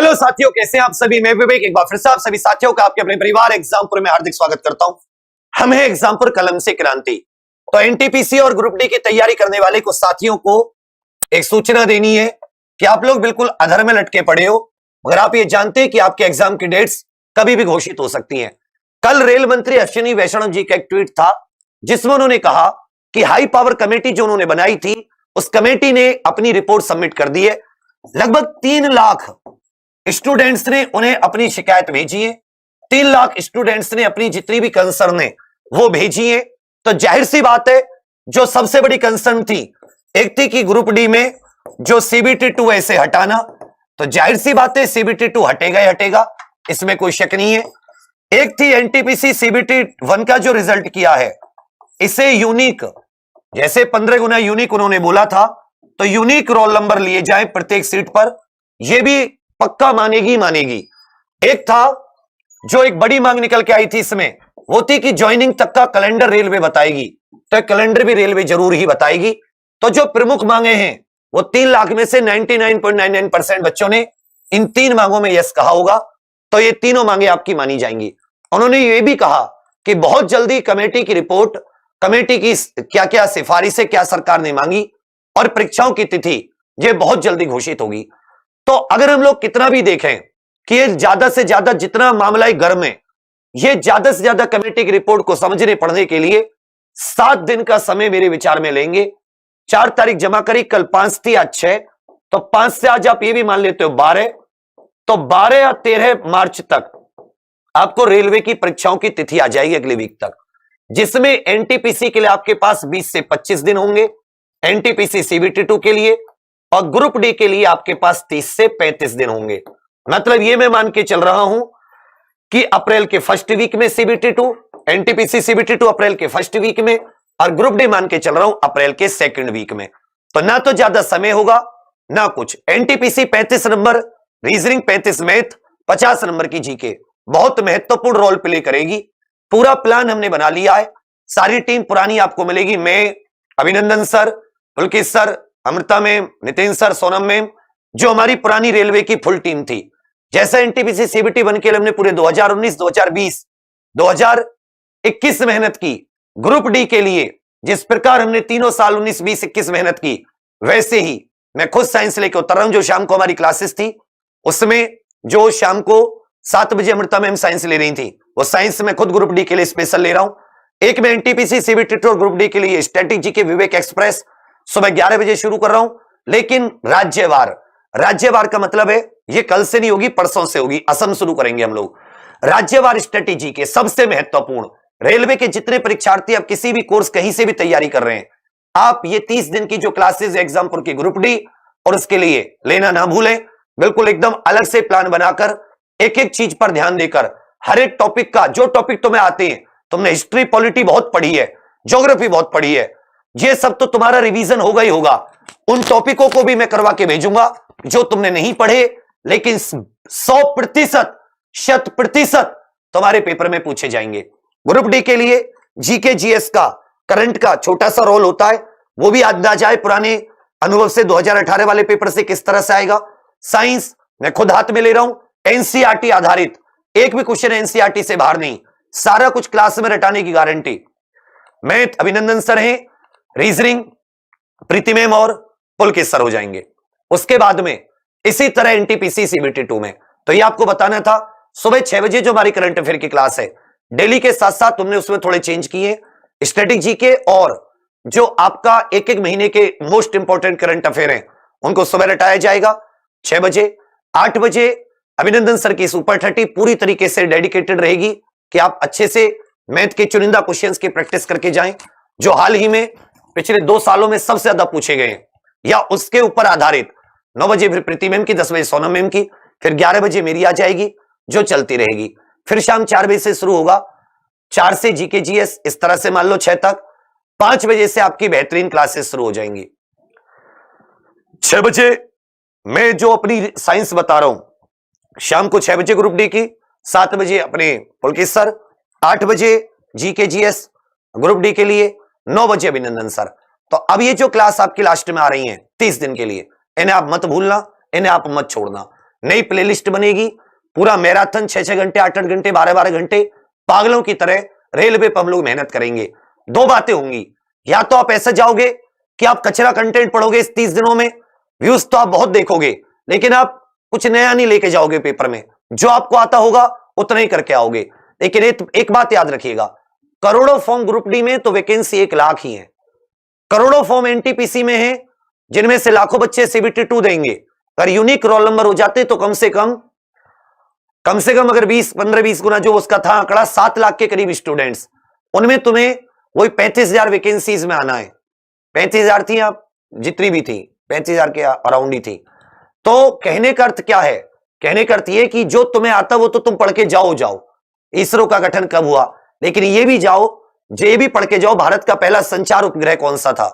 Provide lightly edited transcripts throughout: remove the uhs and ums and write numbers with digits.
Hello साथियों, कैसे हैं आप सभी। मैं विवेक एक बार फिर से आप सभी साथियों का आपके अपने परिवार एग्जामपुर में हार्दिक स्वागत करता हूं। हम हैं एग्जामपुर कलम से क्रांति। तो एनटीपीसी और ग्रुप डी की तैयारी करने वाले कुछ साथियों को एक सूचना देनी है कि आप लोग बिल्कुल अधर में लटके पड़े हो, मगर आप ये जानते हैं कि आपके एग्जाम की डेट्स कभी भी घोषित हो सकती हैं। कल रेल मंत्री अश्विनी वैष्णव जी का एक ट्वीट था जिसमें उन्होंने कहा कि हाई पावर कमेटी जो उन्होंने बनाई थी उस कमेटी ने अपनी रिपोर्ट सबमिट कर दी है। लगभग 3 लाख स्टूडेंट्स ने उन्हें अपनी शिकायत भेजी है। 3 लाख स्टूडेंट्स ने अपनी जितनी भी कंसर्न है वो भेजी है। तो जाहिर सी बात है, जो सबसे बड़ी कंसर्न थी, एक थी कि ग्रुप डी में जो सीबीटी 2 ऐसे हटाना, तो जाहिर सी बात है सीबीटी 2 हटेगा ही हटेगा, इसमें कोई शक नहीं है। एक थी एनटीपीसी सीबीटी 1 का जो रिजल्ट किया है इसे यूनिक, जैसे 15 गुना यूनिक उन्होंने बोला था, तो यूनिक रोल नंबर लिए जाए प्रत्येक सीट पर, यह भी पक्का मानेगी मानेगी। एक था जो एक बड़ी मांग निकल के आई थी इसमें, वो थी कि ज्वाइनिंग तक का कैलेंडर रेलवे बताएगी, तो कैलेंडर भी रेलवे जरूर ही बताएगी। तो जो प्रमुख मांगे हैं वो 3 लाख में से 99.99% बच्चों ने इन 3 मांगों में यस कहा होगा, तो ये तीनों मांगे आपकी मानी जाएंगी। उन्होंने ये भी कहा कि बहुत जल्दी कमेटी की रिपोर्ट, कमेटी की क्या क्या सिफारिशें क्या सरकार ने मांगी और परीक्षाओं की तिथि ये बहुत जल्दी घोषित होगी। तो अगर हम लोग कितना भी देखें कि ये ज्यादा से ज्यादा जितना मामला है गर्म है, ये ज्यादा से ज्यादा कमेटी की रिपोर्ट को समझने पढ़ने के लिए 7 दिन का समय मेरे विचार में लेंगे। 4 तारीख जमा करी, कल 5 थी, आज 6, तो 5 से आज आप ये भी मान लेते हो 12, तो 12 या 13 मार्च तक आपको रेलवे की परीक्षाओं की तिथि आ जाएगी अगले वीक तक, जिसमें एनटीपीसी के लिए आपके पास 20 से 25 दिन होंगे, एनटीपीसी सीबीटी 2 के लिए, और ग्रुप डी के लिए आपके पास 30 से 35 दिन होंगे। मतलब ये मैं मान के चल रहा हूं कि अप्रैल के फर्स्ट वीक में सीबीटी 2, एनटीपीसी सीबीटी 2 अप्रैल के फर्स्ट वीक में, और ग्रुप डी मान के चल रहा हूं अप्रैल के सेकंड वीक में। तो ना तो ज्यादा समय होगा ना कुछ। NTPC 35 number, reasoning 35, math 50 number की जीके बहुत महत्वपूर्ण रोल प्ले करेगी। पूरा प्लान हमने बना लिया है, सारी टीम पुरानी आपको मिलेगी। मैं, Abhinandan sir, Pulkit sir, Amrita ma'am, Nitin sir, Sonam ma'am, जो हमारी पुरानी रेलवे की फुल टीम थी। जैसा एनटीपीसी सीबीटी 1 के लिए हमने पूरे 2019, 2020, 2021 मेहनत की, ग्रुप डी के लिए जिस प्रकार हमने तीनों साल 19, 20, 21 मेहनत की, वैसे ही मैं खुद साइंस लेके उतर रहा हूं। जो शाम को हमारी क्लासेस थी उसमें जो शाम को 7 बजे अमृता मैम साइंस ले रही थी, वो साइंस में खुद ग्रुप डी के लिए स्पेशल ले रहा हूं। एक में एनटीपीसी सीबीटी 2 और ग्रुप डी के लिए स्ट्रेटेजी के विवेक एक्सप्रेस सुबह 11 बजे शुरू कर रहा हूं, लेकिन राज्यवार का मतलब है ये कल से नहीं होगी, परसों से होगी। असम शुरू करेंगे हम लोग। राज्यवार स्ट्रेटेजी के सबसे महत्वपूर्ण, रेलवे के जितने परीक्षार्थी अब किसी भी कोर्स कहीं से भी तैयारी कर रहे हैं, आप ये 30 दिन की जो क्लासेस एग्जामपुर की ग्रुप डी और उसके लिए लेना ना भूलें। बिल्कुल एकदम अलग से प्लान बनाकर एक एक चीज पर ध्यान देकर हर एक टॉपिक का, जो टॉपिक तुम्हें आते हैं, तुमने हिस्ट्री पॉलिटी बहुत पढ़ी है, ज्योग्राफी बहुत पढ़ी है, ये सब तो तुम्हारा रिवीजन होगा ही होगा। उन टॉपिकों को भी मैं करवा के भेजूंगा जो तुमने नहीं पढ़े, लेकिन 100%, 100% तुम्हारे पेपर में पूछे जाएंगे। ग्रुप डी के लिए जीके जीएस का करंट का छोटा सा रोल होता है, वो भी याद आ जाए पुराने अनुभव से 2018 वाले पेपर से किस तरह से आएगा। साइंस मैं खुद हाथ में ले रहा हूं, एनसीईआरटी आधारित, एक भी क्वेश्चन एनसीईआरटी से बाहर नहीं, सारा कुछ क्लास में रटाने की गारंटी। मैथ अभिनंदन सर हैं, रीजनिंग प्रीति मैम और पुलकित सर हो जाएंगे। उसके बाद में इसी तरह एनटीपीसी सीबीटी 2 में, तो ये आपको बताना था। सुबह 6 बजे जो हमारी करंट अफेयर की क्लास है, डेली के साथ साथ तुमने उसमें थोड़े चेंज किए, स्ट्रेटेजी के, और जो आपका एक एक महीने के मोस्ट इंपॉर्टेंट करंट अफेयर हैं उनको सुबह रटाया जाएगा 6 बजे। 8 बजे अभिनंदन सर की सुपर 30 पूरी तरीके से डेडिकेटेड रहेगी कि आप अच्छे से मैथ के चुनिंदा क्वेश्चंस की प्रैक्टिस करके जाएं, जो हाल ही में पिछले 2 सालों में सबसे ज्यादा पूछे गए हैं, या उसके ऊपर आधारित। 9 बजे फिर प्रीति मैम की, 10 बजे सोनम मैम की, फिर 11 बजे मेरी आ जाएगी जो चलती रहेगी। फिर शाम 4 बजे से शुरू होगा, 4 से जीके जीएस, इस तरह से मान लो 6 तक। 5 बजे से आपकी बेहतरीन क्लासेस शुरू हो जाएंगी। 6 बजे मैं जो अपनी साइंस बता रहा हूं, शाम को 6 बजे ग्रुप डी की, 7 बजे अपने पुलकित सर, 8 बजे जीके जीएस ग्रुप डी के लिए, 9 बजे अभिनंदन सर। तो अब ये जो क्लास आपकी लास्ट में आ रही है 30 दिन के लिए, इन्हें आप मत भूलना, इन्हें आप मत छोड़ना। नई प्लेलिस्ट बनेगी, पूरा मैराथन 6-6 घंटे 8-8 घंटे 12-12 घंटे पागलों की तरह रेलवे पर हम लोग मेहनत करेंगे। दो बातें होंगी, या तो आप ऐसे जाओगे कि आप कचरा कंटेंट पढ़ोगे इस 30 दिनों में, व्यूज तो आप बहुत देखोगे लेकिन आप कुछ नया नहीं लेके जाओगे पेपर में, जो आपको आता होगा उतना ही करके आओगे। लेकिन एक बात याद रखिएगा, करोड़ों फॉर्म ग्रुप डी में तो वैकेंसी 1 लाख ही है, करोड़ों फॉर्म एनटीपीसी में है जिनमें से लाखों बच्चे सीबीटी 2 देंगे। अगर यूनिक रोल नंबर हो जाते तो कम से कम अगर 15-20 गुना जो उसका था आंकड़ा 7 लाख के करीब स्टूडेंट्स, उनमें तुम्हें वही 35,000 वैकेंसीज में आना है। 35,000 थी, आप जितनी भी थी 35,000 के अराउंड ही थी। तो कहने का अर्थ क्या है, कहने का अर्थ यह कि जो तुम्हें आता वो तो तुम पढ़ के जाओ। इसरो का गठन कब हुआ, लेकिन ये भी जाओ, ये भी पढ़ के जाओ भारत का पहला संचार उपग्रह कौन सा था,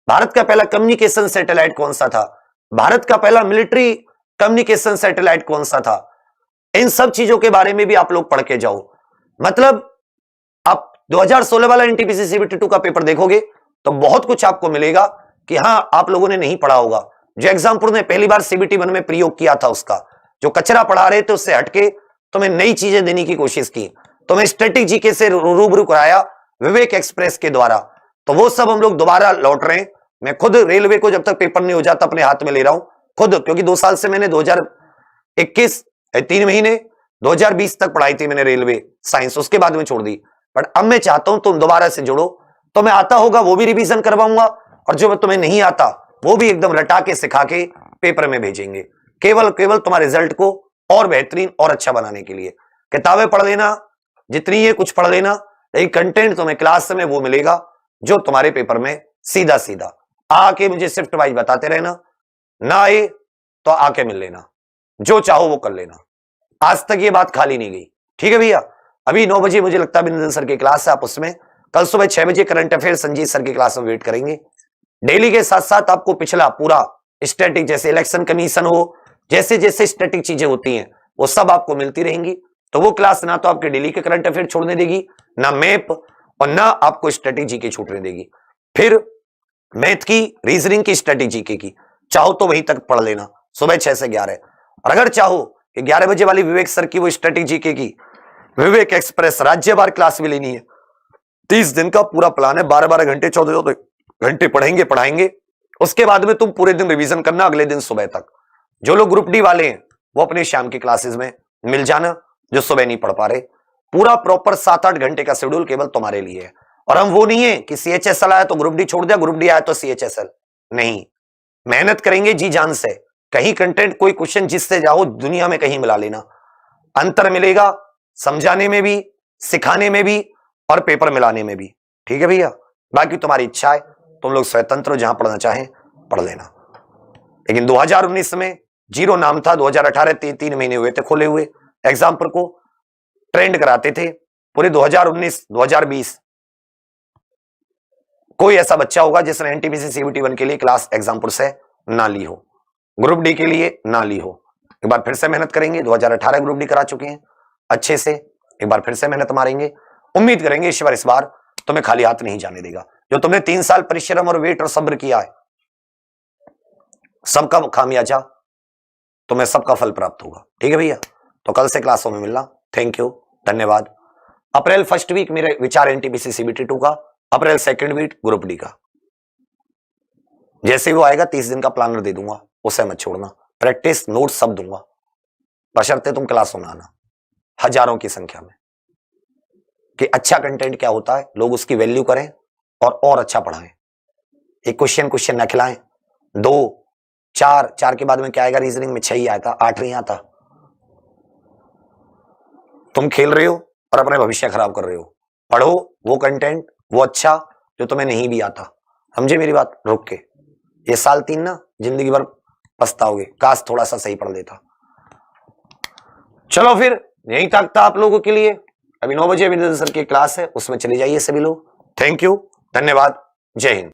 भारत का पहला कम्युनिकेशन सैटेलाइट कौन सा था, भारत का पहला मिलिट्री कम्युनिकेशन सैटेलाइट कौन सा था। इन सब चीजों के बारे में भी आप लोग पढ़ के जाओ। मतलब आप 2016 वाला एनटीपीसी सीबीटी 2 का पेपर देखोगे तो बहुत कुछ आपको मिलेगा कि हां आप लोगों ने नहीं पढ़ा होगा। जो एग्जामपुर ने पहली बार सीबीटी 1 में प्रयोग किया था, उसका जो कचरा पढ़ा रहे थे उससे हटके तुम्हें नई चीजें देने की कोशिश की, तुम्हें स्टैटिक जीके से रूबरू कराया विवेक एक्सप्रेस के द्वारा। तो वो सब हम लोग दोबारा लौट रहे हैं। मैं खुद रेलवे को जब तक पेपर नहीं हो जाता अपने हाथ में ले रहा हूं खुद, क्योंकि 2 साल से मैंने 2021 3 महीने 2020 तक पढ़ाई थी मैंने रेलवे साइंस, उसके बाद में छोड़ दी। बट अब मैं चाहता हूं तुम दोबारा से जुड़ो, तुम्हें आता होगा वो भी रिवीजन करवाऊंगा और जो तुम्हें नहीं आता वो भी एकदम रटा के सिखा के पेपर में भेजेंगे, केवल तुम्हारे रिजल्ट को और बेहतरीन और अच्छा बनाने के लिए। किताबें पढ़ लेना जितनी है कुछ पढ़ लेना, लेकिन कंटेंट तुम्हें क्लास में वो मिलेगा जो तुम्हारे पेपर में सीधा सीधा आके मुझे शिफ्ट वाइज बताते रहना, ना आए तो आके मिल लेना, जो चाहो वो कर लेना। आज तक ये बात खाली नहीं गई, ठीक है भैया। अभी 9 बजे मुझे लगता है अभिनंदन सर की क्लास है, आप उसमें, कल सुबह 6 बजे करंट अफेयर संजीत सर की क्लास में वेट करेंगे। डेली के साथ साथ आपको पिछला पूरा स्टैटिक, जैसे इलेक्शन कमीशन हो, जैसे जैसे स्टैटिक चीजें होती हैं वो सब आपको मिलती रहेंगी। तो वो क्लास ना तो आपके डेली के करंट अफेयर छोड़ने देगी, ना मैप, और ना आपको स्टैटिक जीके छूटने देगी। फिर मैथ की, रीजनिंग की, स्टैटिक जीके की चाहो तो वहीं तक पढ़ लेना सुबह 6 से 11। और अगर चाहो कि 11 बजे वाली विवेक सर की वो स्टैटिक जीके की विवेक एक्सप्रेस राज्यवार क्लास भी लेनी है, 30 दिन का पूरा प्लान है, 12-12 घंटे 14 घंटे पढ़ाएंगे। उसके बाद में तुम पूरे दिन रिवीजन करना, अगले दिन सुबह तक। जो लोग ग्रुप डी वाले हैं वो अपने शाम की क्लासेस में मिल जाना, जो सुबह नहीं पढ़ पा रहे। पूरा प्रॉपर 7-8 घंटे का शेड्यूल केवल तुम्हारे लिए है। और हम वो नहीं है कि सीएचएसएल आया तो ग्रुप डी छोड़ दिया, ग्रुप डी आया तो सीएचएसएल नहीं, मेहनत करेंगे जी जान से। कहीं कंटेंट कोई क्वेश्चन जिससे जाओ दुनिया में कहीं मिला लेना, अंतर मिलेगा समझाने में भी, सिखाने में भी और पेपर मिलाने में भी, ठीक है भैया। बाकी तुम्हारी इच्छा है, तुम लोग स्वतंत्र हो, जहां पढ़ना चाहें पढ़ लेना। लेकिन 2019 में 0 नाम था, 2018 3 महीने हुए थे खोले हुए, एग्जाम्पल को ट्रेंड कराते थे। पूरे 2019-2020 कोई ऐसा बच्चा होगा जिसने एनटीपीसी सीबीटी 1 के लिए क्लास एग्जाम्पल से ना ली हो, ग्रुप डी के लिए ना ली हो। एक बार फिर से मेहनत करेंगे, 2018 ग्रुप डी करा चुके हैं अच्छे से, एक बार फिर से मेहनत मारेंगे। उम्मीद करेंगे ईश्वर इस बार तुम्हें खाली हाथ नहीं जाने देगा। जो तुमने 3 साल परिश्रम और वेट और सब्र किया है, सबका खामियाजा तुम्हें सबका फल प्राप्त होगा, ठीक है भैया। तो कल से क्लासों में मिलना, थैंक यू, धन्यवाद। अप्रैल 1st वीक मेरे विचार एनटीपीसी सीबीटी 2 का, अप्रैल 2nd वीक ग्रुप डी का। जैसे वो आएगा 30 दिन का प्लानर दे दूंगा, उसे मत छोड़ना, प्रैक्टिस नोट सब दूंगा, बशर्ते तुम क्लासों में आना हजारों की संख्या में, कि अच्छा कंटेंट क्या होता है, लोग उसकी वैल्यू करें और अच्छा पढ़ाएं। एक क्वेश्चन न खिलाएं, 2 4 के बाद में क्या आएगा, रीजनिंग में 6 ही आया था, 8 नहीं आता। तुम खेल रहे हो और अपने भविष्य खराब कर रहे हो। पढ़ो वो कंटेंट, वो अच्छा जो तुम्हें नहीं भी आता, समझे मेरी बात। रुक के ये साल 3 ना जिंदगी भर पछताओगे, काश थोड़ा सा सही पढ़ लेता। चलो फिर यही तक था आप लोगों के लिए। अभी 9 बजे अभिनंदन सर की क्लास है, उसमें चले जाइए सभी लोग। थैंक यू, धन्यवाद, जय हिंद।